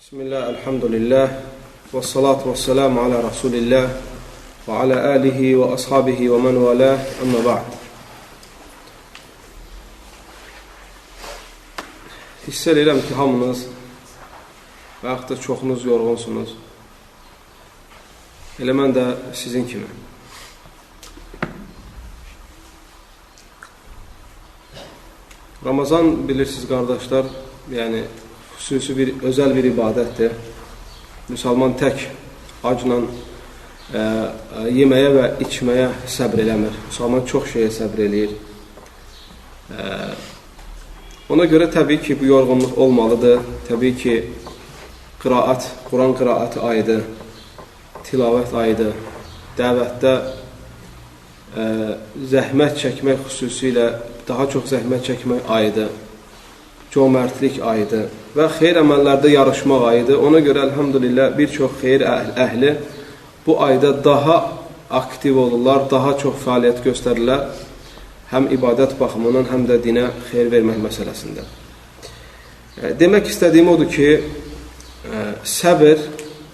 Bismillah, elhamdülillah, və salatu və selamu ala Rasulillah və ala alihi və ashabihi və mən vəlah, əmmə ba'd. Hiss edirəm ki, hamınız və yaxud da çoxunuz yorğunsunuz. Elə mən də sizin kimi. Ramazan bilirsiniz qardaşlar, yəni xüsusi bir, özəl bir ibadətdir. Müsəlman tək acla yeməyə və içməyə səbr eləmir. Müsəlman çox şeyə səbr eləyir. Ona görə təbii ki, bu yorğunluq olmalıdır. Təbii ki, Quran qiraəti ayıdır, tilavət ayıdır, dəvətdə zəhmət çəkmək xüsusilə daha çox zəhmət çəkmək ayıdır, cömərtlik ayıdır və xeyir əməllərdə yarışmaq ayıdır. Ona görə elhamdülillah bir çox xeyir əhli bu ayda daha aktiv olurlar, daha çox fəaliyyət göstərirlər, həm ibadət baxımından, həm də dinə xeyir vermək məsələsində. Demək istədiyim odur ki, səbir,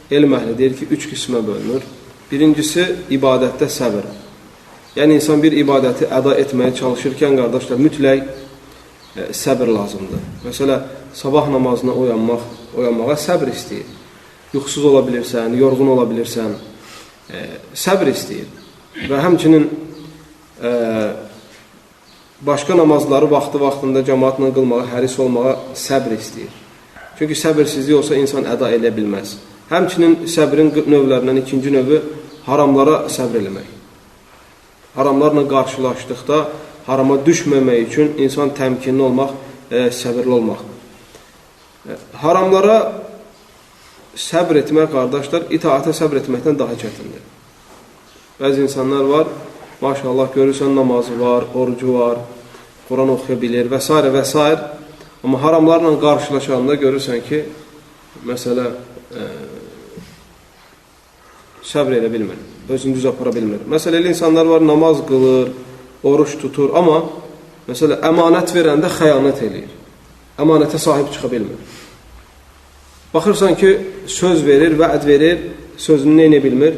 elm əhli deyir ki, 3 qismə bölünür. Birincisi, ibadətdə səbir. Yəni, insan bir ibadəti əda etməyə çalışırkən, qardaşlar, mütləq səbir lazımdır. Məsələ, sabah namazına oyanmağa səbir istəyir. Yuxusuz ola bilirsən, yorğun ola bilirsən, səbir istəyir. Və həmçinin başqa namazları vaxtında cəmaatla qılmağa, həris olmağa səbir istəyir. Çünki səbirsizlik olsa insan əda edə bilməz. Həmçinin səbrin növlərindən ikinci növü haramlara səbr eləmək. Haramlarla qarşılaşdıqda harama düşməmək üçün insan təmkinli olmaq, səbirli olmaq. Haramlara səbr etmək, qardaşlar, itaətə səbr etməkdən daha çətindir. Bəzi insanlar var, maşallah, görürsən, namazı var, orucu var, Quran oxuya bilir və s. və s. Amma haramlarla qarşılaşanda görürsən ki, məsələ, səbr edə bilmir, özünü düz apara bilmir. Məsələli insanlar var, namaz qılır, oruç tutur, amma məsələ, əmanət verəndə xəyanət eləyir. Əmanətə sahib çıxa bilmir. Baxırsan ki, söz verir, vəd verir, sözünü neynə bilmir,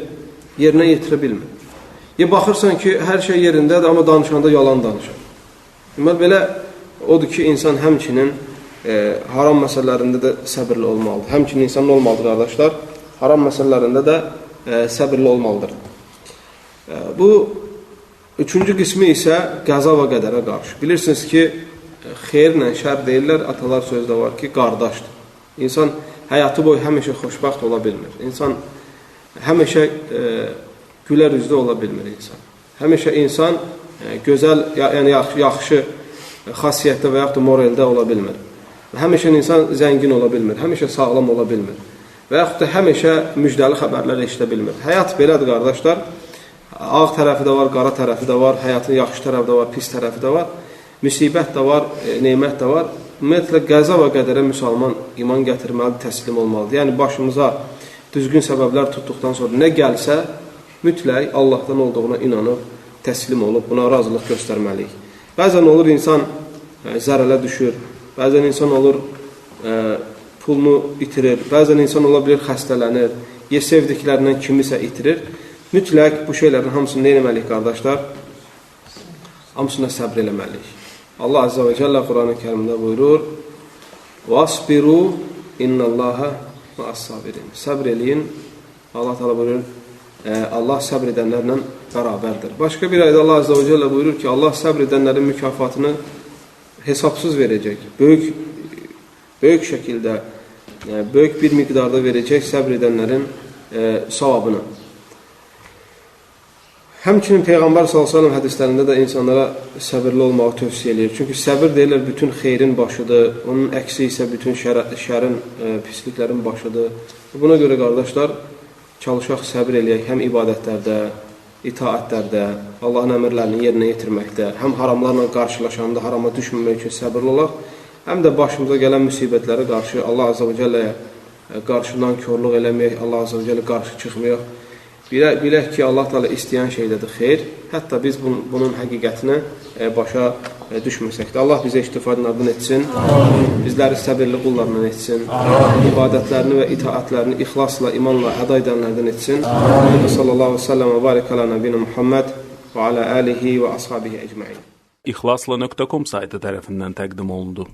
yerinə yetirə bilmir. Baxırsan ki, hər şey yerindədir, amma danışanda yalan danışır. Deməli, belə odur ki, insan həmçinin haram məsələlərində də səbirli olmalıdır. Həmçinin insan nə olmalıdır, qardaşlar? Haram məsələlərində də səbirli olmalıdır. Bu, üçüncü qismi isə qəza və qədərə qarşı. Bilirsiniz ki, xeyirlə şər deyirlər, atalar sözdə var ki, qardaşdır. İnsan həyatı boyu həmişə xoşbəxt ola bilmir. İnsan həmişə gülər üzlü ola bilmir insan. Həmişə insan gözəl, yəni yaxşı xasiyyətdə və yaxud da moraldə ola bilmir. Həmişə insan zəngin ola bilmir, həmişə sağlam ola bilmir. Və yaxud da həmişə müjdəli xəbərlər eşidə bilmir. Həyat belədir, qardaşlar. Ağ tərəfi də var, qara tərəfi də var, həyatın yaxşı tərəfi də var, pis tərəfi də var, müsibət də var, neymət də var. Ümumiyyətlə, qəza və qədərə müsəlman iman gətirməlidir, təslim olmalıdır. Yəni, başımıza düzgün səbəblər tutduqdan sonra nə gəlsə, mütləq Allahdan olduğuna inanıb, təslim olub, buna razılıq göstərməliyik. Bəzən olur, insan zərələ düşür, bəzən insan olur, pulunu itirir, bəzən insan ola bilir, xəstələnir, sevdiklərindən kimisə itirir. Mütləq bu şeylərin hamısını nə eləməliyik, qardaşlar? Hamısına səbr eləməliyik. Allah Azza və Cəllə Quran-ı Kərimdə buyurur: "Vasbiru innallaha ma'as-sabirin." Səbr eləyin. Allah Teala buyurur, Allah səbr edənlərlə bərabərdir. Başqa bir ayədə Allah Azza və Cəllə buyurur ki, Allah səbr edənlərin mükafatını hesabsız verəcək. Böyük şəkildə, böyük bir miqdarda verəcək səbr edənlərin savabını. Həmçinin Peyğəmbər s.ə.v hədislərində də insanlara səbirli olmağı tövsiyə edir. Çünki səbir deyirlər bütün xeyrin başıdır, onun əksi isə bütün şərin, pisliklərin başıdır. Buna görə, qardaşlar, çalışaq səbir eləyək həm ibadətlərdə, itaətlərdə, Allahın əmrlərini yerinə yetirməkdə, həm haramlarla qarşılaşanda harama düşməmək üçün səbirli olaq, həm də başımıza gələn müsibətlərə qarşı Allah Azza və Cəlləyə qarşıdan körlük eləməyək, Allah Azza və Cəllə qarşı çıxmayaq. Bilək ki, Allah Teala istəyən şeydədir xeyr. Hətta biz bunun həqiqətini başa düşməsək də. Allah bizə iştifadlardan etsin. Bizləri səbirli qullarından etsin. İbadətlərini və itaətlərini ixlasla, imanla əda edənlərdən etsin. Sallallahu aleyhi ve sellem və barik ala nəbiyina Muhammed və ala alihi və ashabihi ecmaîn. İxlasla.com saytı tərəfindən təqdim olundu.